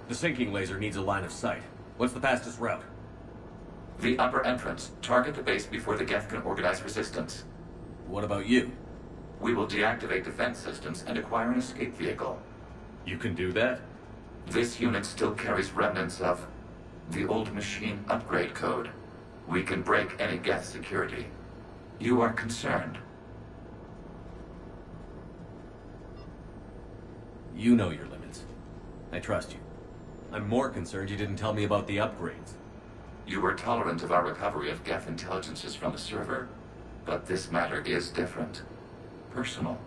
The sinking laser needs a line of sight. What's the fastest route? The upper entrance. Target the base before the Geth can organize resistance. What about you? We will deactivate defense systems and acquire an escape vehicle. You can do that? This unit still carries remnants of the old machine upgrade code. We can break any Geth security. You are concerned. You know your limits. I trust you. I'm more concerned you didn't tell me about the upgrades. You were tolerant of our recovery of Geth intelligences from the server, but this matter is different. Personal.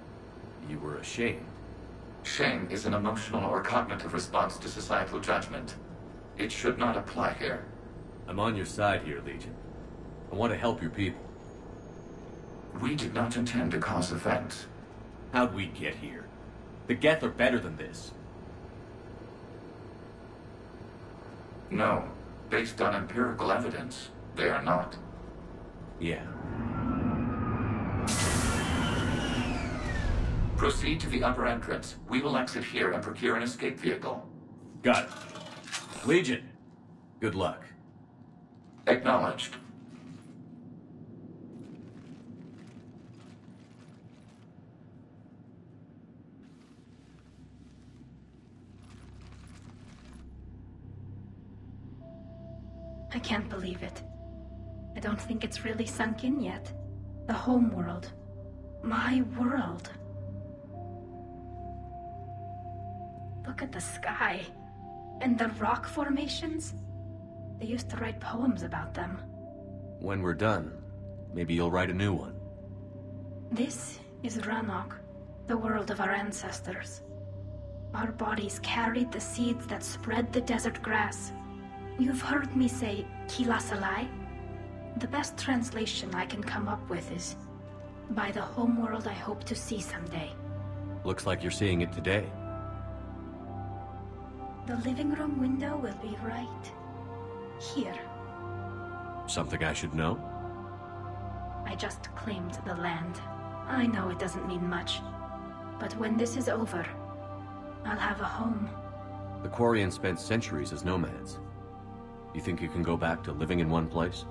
You were ashamed. Shame is an emotional or cognitive response to societal judgment. It should not apply here. I'm on your side here, Legion. I want to help your people. We did not intend to cause offense. How'd we get here? The Geth are better than this. No. Based on empirical evidence, they are not. Yeah. Proceed to the upper entrance. We will exit here and procure an escape vehicle. Got it. Legion, good luck. Acknowledged. I can't believe it. I don't think it's really sunk in yet. The home world. My world. Look at the sky. And the rock formations. They used to write poems about them. When we're done, maybe you'll write a new one. This is Rannoch, the world of our ancestors. Our bodies carried the seeds that spread the desert grass. You've heard me say, Kilasalai? The best translation I can come up with is, by the homeworld I hope to see someday. Looks like you're seeing it today. The living room window will be right here. Something I should know? I just claimed the land. I know it doesn't mean much, but when this is over, I'll have a home. The Quarians spent centuries as nomads. You think you can go back to living in one place?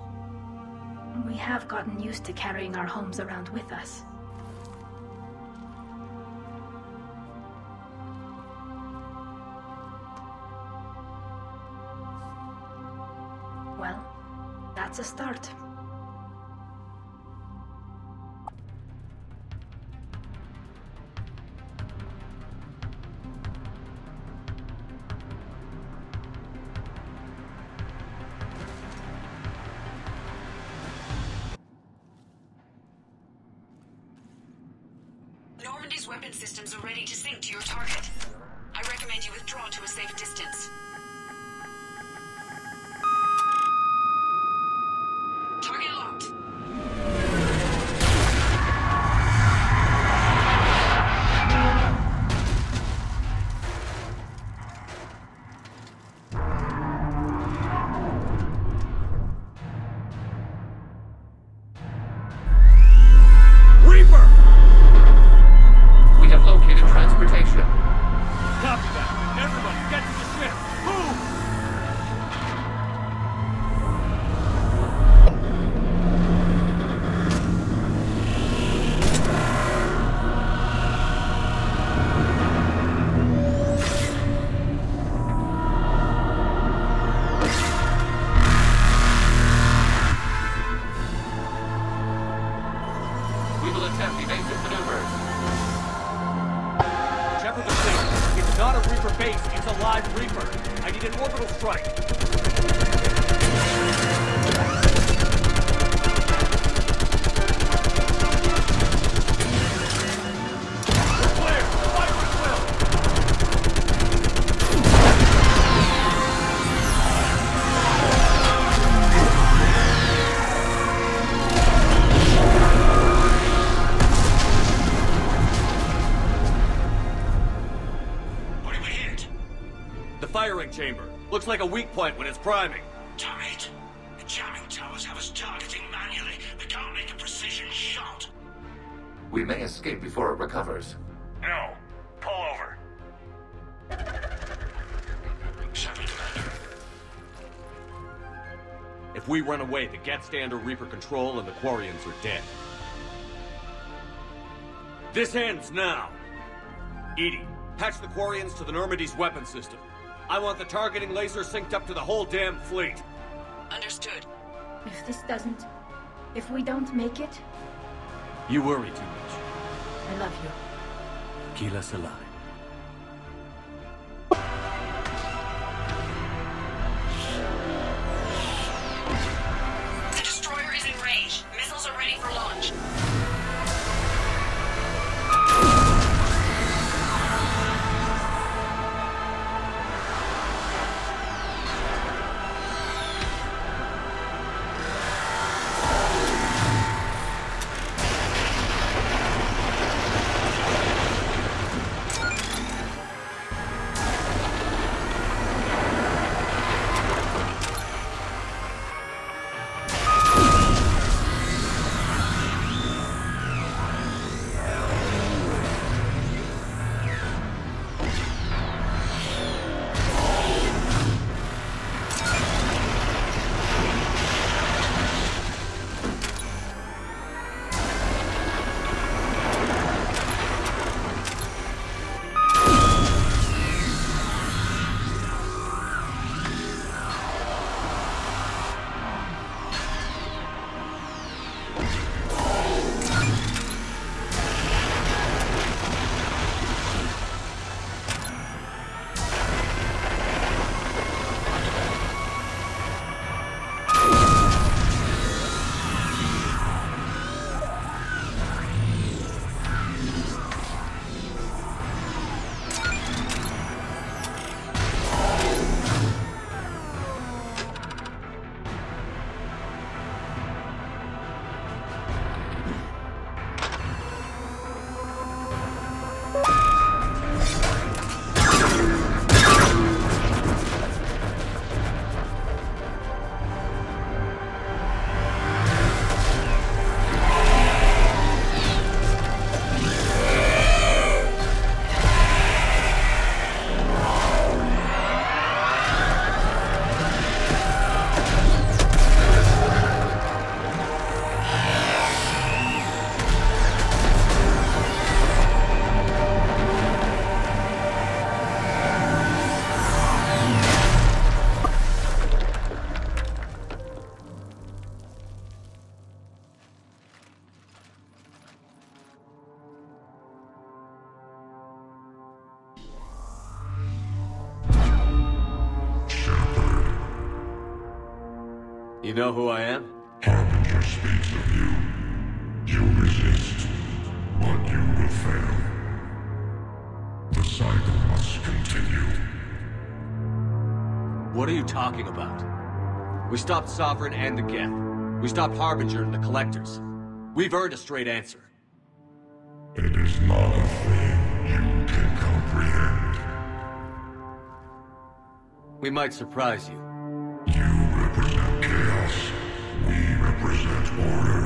We have gotten used to carrying our homes around with us. Well, that's a start. Normandy's weapon systems are ready to sync to your target. I recommend you withdraw to a safe distance. Target locked. Reaper! We have located transportation. Copy that. Everybody, get to the ship. Move! We will attempt evasive maneuvers. Shepard the Fleet. It's not a Reaper base, it's a live Reaper. I need an orbital strike. We're clear. Fire at will. What did we hit? The firing chamber. Looks like a weak point when it's priming. Damn it! The jamming towers have us targeting manually. They can't make a precision shot. We may escape before it recovers. No. Pull over. If we run away, the Geth stay under Reaper control and the Quarians are dead. This ends now! Edie, patch the Quarians to the Normandy's weapon system. I want the targeting laser synced up to the whole damn fleet. Understood. If this doesn't... If we don't make it, You worry too much. I love you. Keep us alive. The destroyer is in range. Missiles are ready for launch. You know who I am? Harbinger speaks of you. You resist, but you will fail. The cycle must continue. What are you talking about? We stopped Sovereign and the Geth. We stopped Harbinger and the Collectors. We've earned a straight answer. It is not a thing you can comprehend. We might surprise you. You represent chaos. We represent order.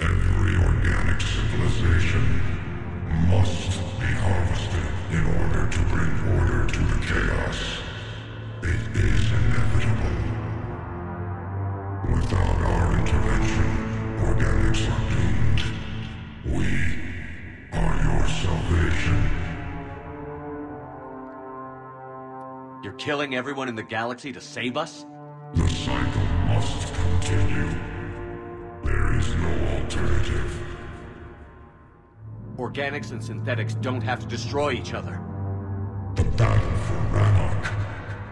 Every organic civilization must be harvested in order to bring order to the chaos. It is inevitable. Without our intervention, organics are doomed. We are your salvation. You're killing everyone in the galaxy to save us? The cycle must continue. There is no alternative. Organics and synthetics don't have to destroy each other. The battle for Rannoch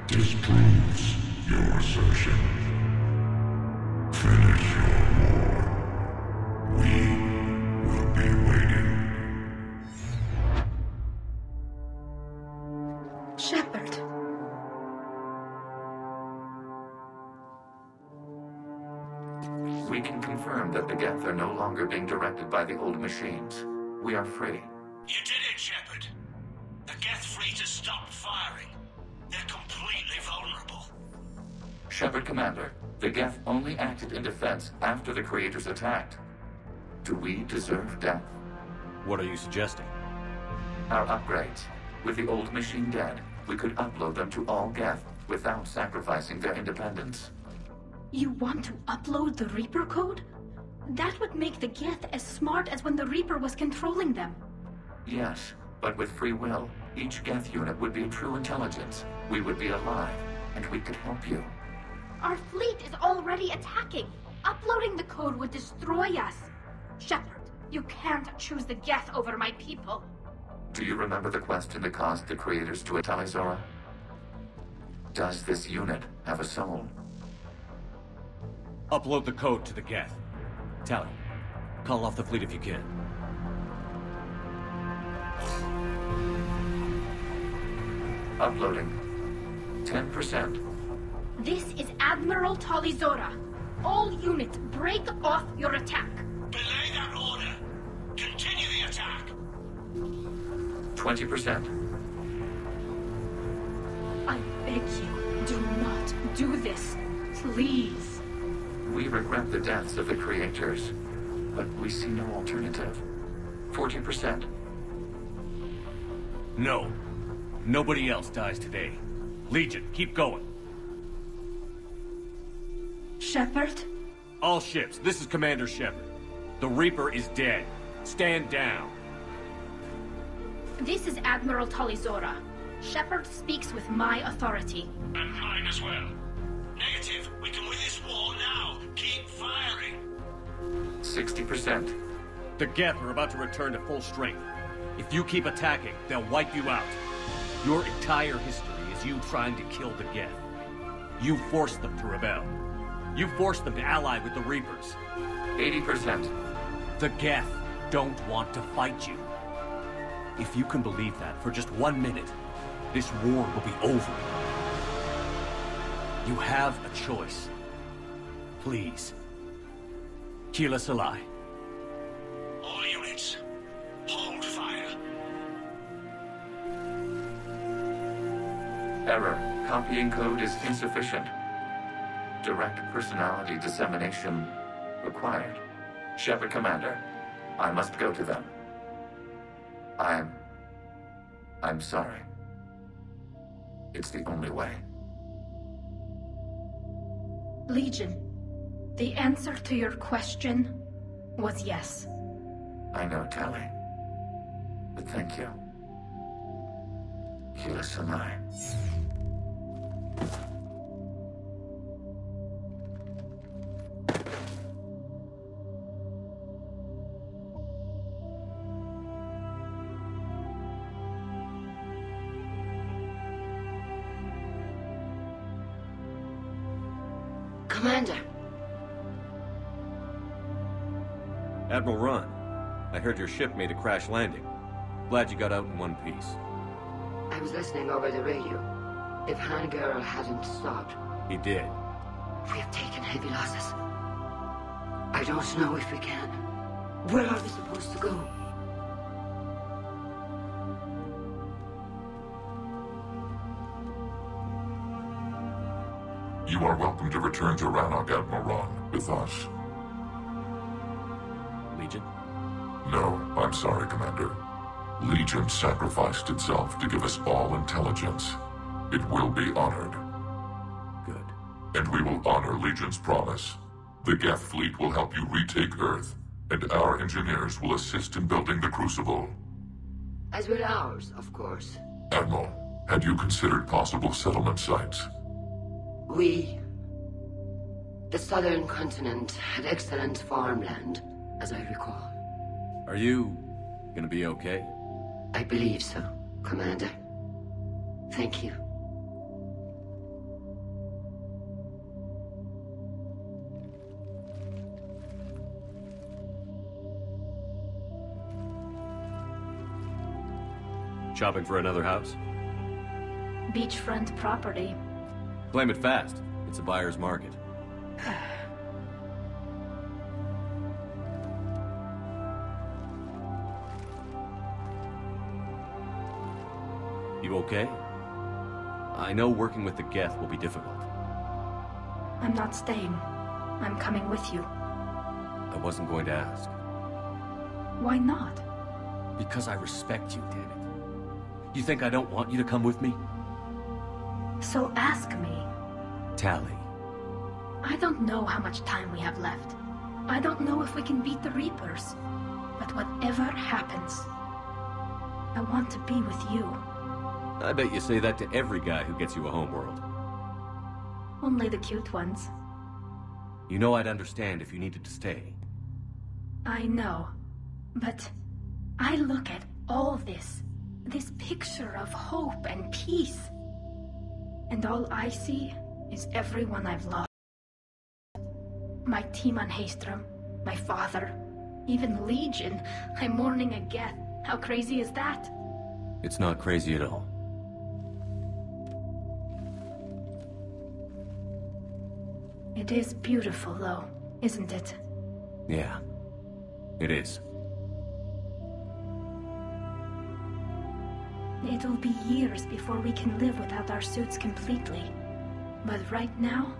disproves your assertion. Finish your war. We will be waiting. Shepard. We can confirm that the Geth are no longer being directed by the old machines. We are free. You did it, Shepard. The Geth fleet has stopped firing. They're completely vulnerable. Shepard Commander, the Geth only acted in defense after the Creators attacked. Do we deserve death? What are you suggesting? Our upgrades. With the old machine dead, we could upload them to all Geth without sacrificing their independence. You want to upload the Reaper code? That would make the Geth as smart as when the Reaper was controlling them. Yes, but with free will, each Geth unit would be true intelligence. We would be alive, and we could help you. Our fleet is already attacking. Uploading the code would destroy us. Shepard, you can't choose the Geth over my people. Do you remember the question that caused the creators to attack Zora? Does this unit have a soul? Upload the code to the Geth. Tally, call off the fleet if you can. Uploading. 10%. This is Admiral Talizora. All units, break off your attack. Belay that order. Continue the attack. 20%. I beg you, do not do this. Please. We regret the deaths of the creators, but we see no alternative. 40%. No. Nobody else dies today. Legion, keep going. Shepard? All ships, this is Commander Shepard. The Reaper is dead. Stand down. This is Admiral Talizora. Shepard speaks with my authority. And mine as well. Negative. We can win this war now. Keep firing. 60%. The Geth are about to return to full strength. If you keep attacking, they'll wipe you out. Your entire history is you trying to kill the Geth. You forced them to rebel. You forced them to ally with the Reapers. 80%. The Geth don't want to fight you. If you can believe that for just 1 minute, this war will be over. You have a choice. Please. Keep us alive. All units, hold fire. Error. Copying code is insufficient. Direct personality dissemination required. Shepard Commander, I must go to them. I'm sorry. It's the only way. Legion, the answer to your question was yes. I know, Tally. But thank you. Kila Sanai. Commander. Admiral Ron, I heard your ship made a crash landing. Glad you got out in one piece. I was listening over the radio. If Hangirl hadn't stopped, He did. we have taken heavy losses. I don't know if we can. Where are we supposed to go? You are welcome to return to Rannoch, Admiral Ron, with us. Legion? No, I'm sorry, Commander. Legion sacrificed itself to give us all intelligence. It will be honored. Good. And we will honor Legion's promise. The Geth fleet will help you retake Earth, and our engineers will assist in building the Crucible. As will ours, of course. Admiral, had you considered possible settlement sites? The southern continent had excellent farmland, as I recall. Are you gonna be okay? I believe so, Commander. Thank you. Shopping for another house? Beachfront property. Claim it fast. It's a buyer's market. You okay? I know working with the Geth will be difficult. I'm not staying. I'm coming with you. I wasn't going to ask. Why not? Because I respect you, damn it. You think I don't want you to come with me? So ask me. Tally, I don't know how much time we have left. I don't know if we can beat the Reapers. But whatever happens, I want to be with you. I bet you say that to every guy who gets you a homeworld. Only the cute ones. You know I'd understand if you needed to stay. I know. But I look at all this picture of hope and peace. And all I see is everyone I've lost. My team on Haestrom, my father, even Legion. I'm mourning a Geth. How crazy is that? It's not crazy at all. It is beautiful, though, isn't it? Yeah, it is. It'll be years before we can live without our suits completely. But right now...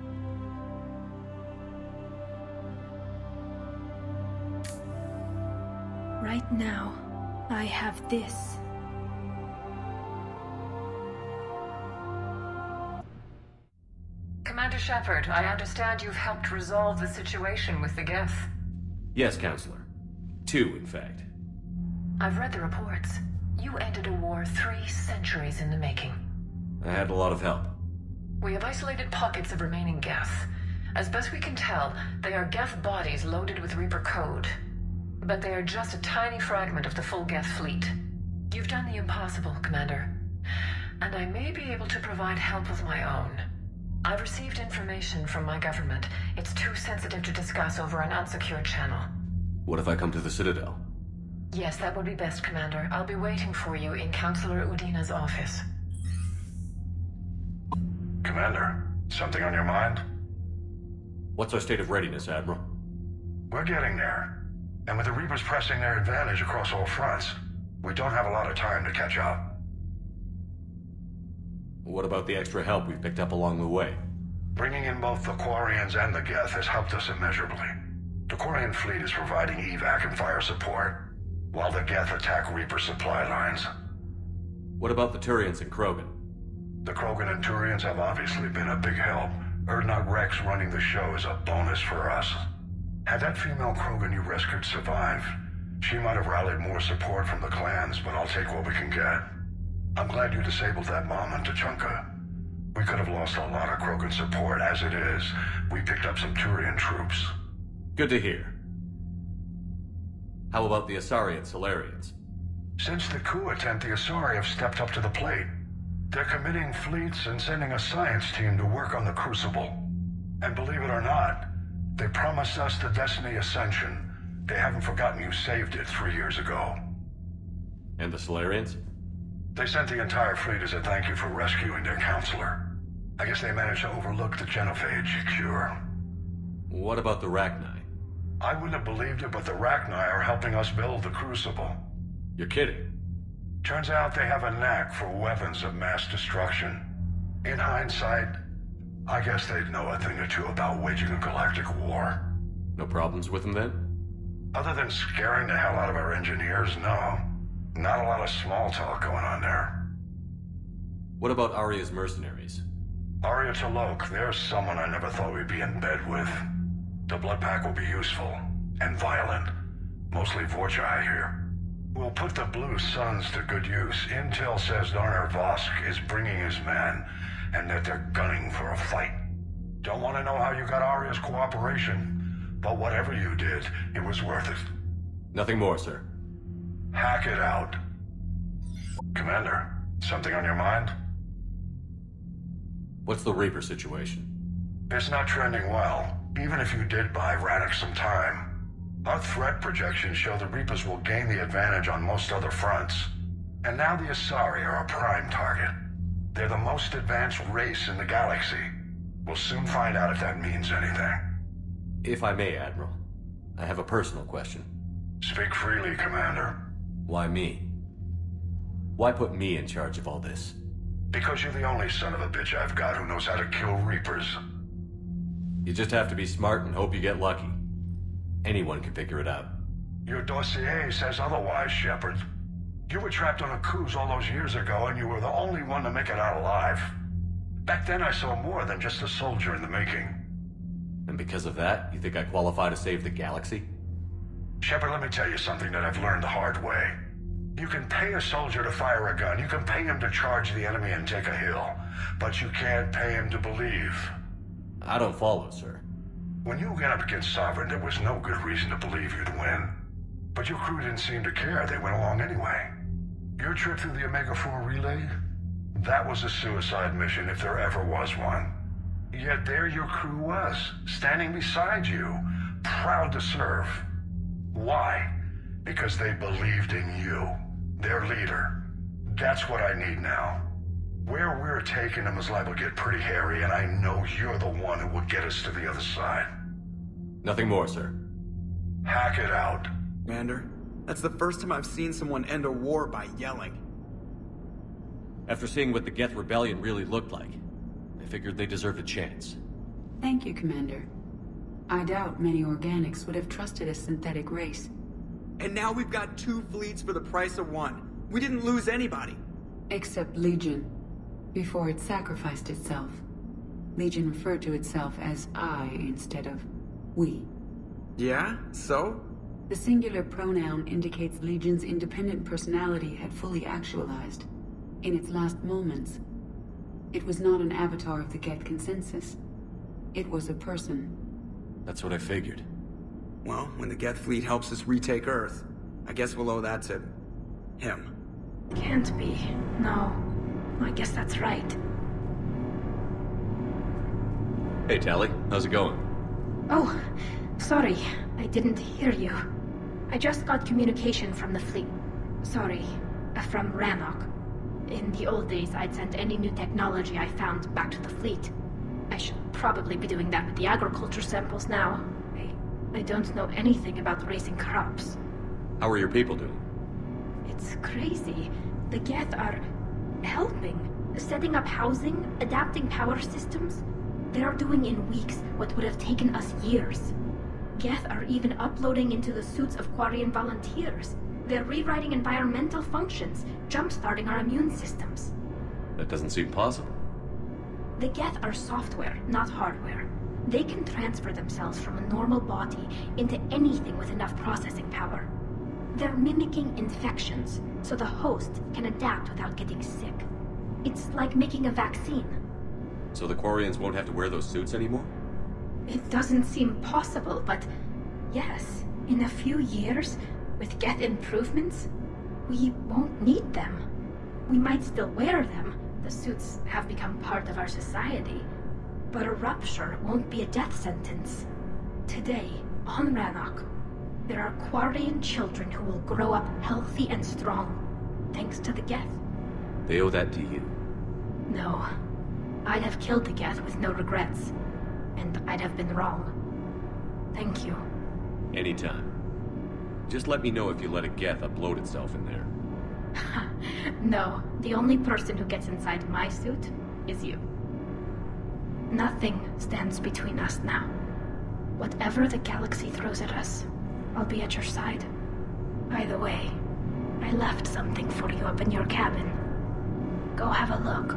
Right now, I have this. Commander Shepard, I understand you've helped resolve the situation with the Geth. Yes, Counselor. 2, in fact. I've read the reports. You ended a war 3 centuries in the making. I had a lot of help. We have isolated pockets of remaining Geth. As best we can tell, they are Geth bodies loaded with Reaper code. But they are just a tiny fragment of the full Geth fleet. You've done the impossible, Commander. And I may be able to provide help of my own. I've received information from my government. It's too sensitive to discuss over an unsecured channel. What if I come to the Citadel? Yes, that would be best, Commander. I'll be waiting for you in Counselor Udina's office. Commander, something on your mind? What's our state of readiness, Admiral? We're getting there. And with the Reapers pressing their advantage across all fronts, we don't have a lot of time to catch up. What about the extra help we've picked up along the way? Bringing in both the Quarians and the Geth has helped us immeasurably. The Quarian fleet is providing evac and fire support, while the Geth attack Reaper supply lines. What about the Turians and Krogan? The Krogan and Turians have obviously been a big help. Urdnot Rex running the show is a bonus for us. Had that female Krogan you rescued survived, she might have rallied more support from the clans, but I'll take what we can get. I'm glad you disabled that bomb in Tuchanka. We could have lost a lot of Krogan support. As it is, we picked up some Turian troops. Good to hear. How about the Asari and Solarians? Since the coup attempt, the Asari have stepped up to the plate. They're committing fleets and sending a science team to work on the Crucible. And believe it or not, they promised us the Destiny Ascension. They haven't forgotten you saved it 3 years ago. And the Solarians? They sent the entire fleet as a thank you for rescuing their counselor. I guess they managed to overlook the genophage cure. What about the Rachni? I wouldn't have believed it, but the Rachni are helping us build the Crucible. You're kidding. Turns out they have a knack for weapons of mass destruction. In hindsight, I guess they'd know a thing or two about waging a galactic war. No problems with them then? Other than scaring the hell out of our engineers, no. Not a lot of small talk going on there. What about Arya's mercenaries? Arya T'Lok, there's someone I never thought we'd be in bed with. The Blood Pack will be useful, and violent. Mostly Vorcha, I hear. We'll put the Blue Suns to good use. Intel says Darner Vosk is bringing his men, and that they're gunning for a fight. Don't want to know how you got Arya's cooperation, but whatever you did, it was worth it. Nothing more, sir. Hack it out. Commander, something on your mind? What's the Reaper situation? It's not trending well, even if you did buy Rannoch some time. Our threat projections show the Reapers will gain the advantage on most other fronts. And now the Asari are a prime target. They're the most advanced race in the galaxy. We'll soon find out if that means anything. If I may, Admiral, I have a personal question. Speak freely, Commander. Why me? Why put me in charge of all this? Because you're the only son of a bitch I've got who knows how to kill Reapers. You just have to be smart and hope you get lucky. Anyone can figure it out. Your dossier says otherwise, Shepard. You were trapped on a cruise all those years ago, and you were the only one to make it out alive. Back then I saw more than just a soldier in the making. And because of that, you think I qualify to save the galaxy? Shepard, let me tell you something that I've learned the hard way. You can pay a soldier to fire a gun, you can pay him to charge the enemy and take a hill, but you can't pay him to believe. I don't follow, sir. When you went up against Sovereign, there was no good reason to believe you'd win. But your crew didn't seem to care, they went along anyway. Your trip through the Omega-4 relay? That was a suicide mission if there ever was one. Yet there your crew was, standing beside you, proud to serve. Why? Because they believed in you, their leader. That's what I need now. Where we're taking them is liable to get pretty hairy, and I know you're the one who will get us to the other side. Nothing more, sir. Hack it out. Commander, that's the first time I've seen someone end a war by yelling. After seeing what the Geth Rebellion really looked like, I figured they deserved a chance. Thank you, Commander. I doubt many organics would have trusted a synthetic race. And now we've got 2 fleets for the price of 1. We didn't lose anybody. Except Legion. Before it sacrificed itself. Legion referred to itself as I instead of we. Yeah? So? The singular pronoun indicates Legion's independent personality had fully actualized. In its last moments, it was not an avatar of the Geth consensus. It was a person. That's what I figured. Well, when the Geth fleet helps us retake Earth, I guess we'll owe that to him. Can't be. No. I guess that's right. Hey, Tally. How's it going? Oh, sorry. I didn't hear you. I just got communication from the fleet. Sorry. From Rannoch. In the old days, I'd sent any new technology I found back to the fleet. I should probably be doing that with the agriculture samples now. I don't know anything about raising crops. How are your people doing? It's crazy. The Geth are helping. Setting up housing, adapting power systems. They're doing in weeks what would have taken us years. Geth are even uploading into the suits of Quarian volunteers. They're rewriting environmental functions, jump-starting our immune systems. That doesn't seem possible. The Geth are software, not hardware. They can transfer themselves from a normal body into anything with enough processing power. They're mimicking infections, so the host can adapt without getting sick. It's like making a vaccine. So the Quarians won't have to wear those suits anymore? It doesn't seem possible, but yes, in a few years, with Geth improvements, we won't need them. We might still wear them. The suits have become part of our society. But a rupture won't be a death sentence. Today, on Rannoch, there are Quarian children who will grow up healthy and strong, thanks to the Geth. They owe that to you. No. I'd have killed the Geth with no regrets. And I'd have been wrong. Thank you. Anytime. Just let me know if you let a Geth upload itself in there. No, the only person who gets inside my suit is you. Nothing stands between us now. Whatever the galaxy throws at us, I'll be at your side. By the way, I left something for you up in your cabin. Go have a look.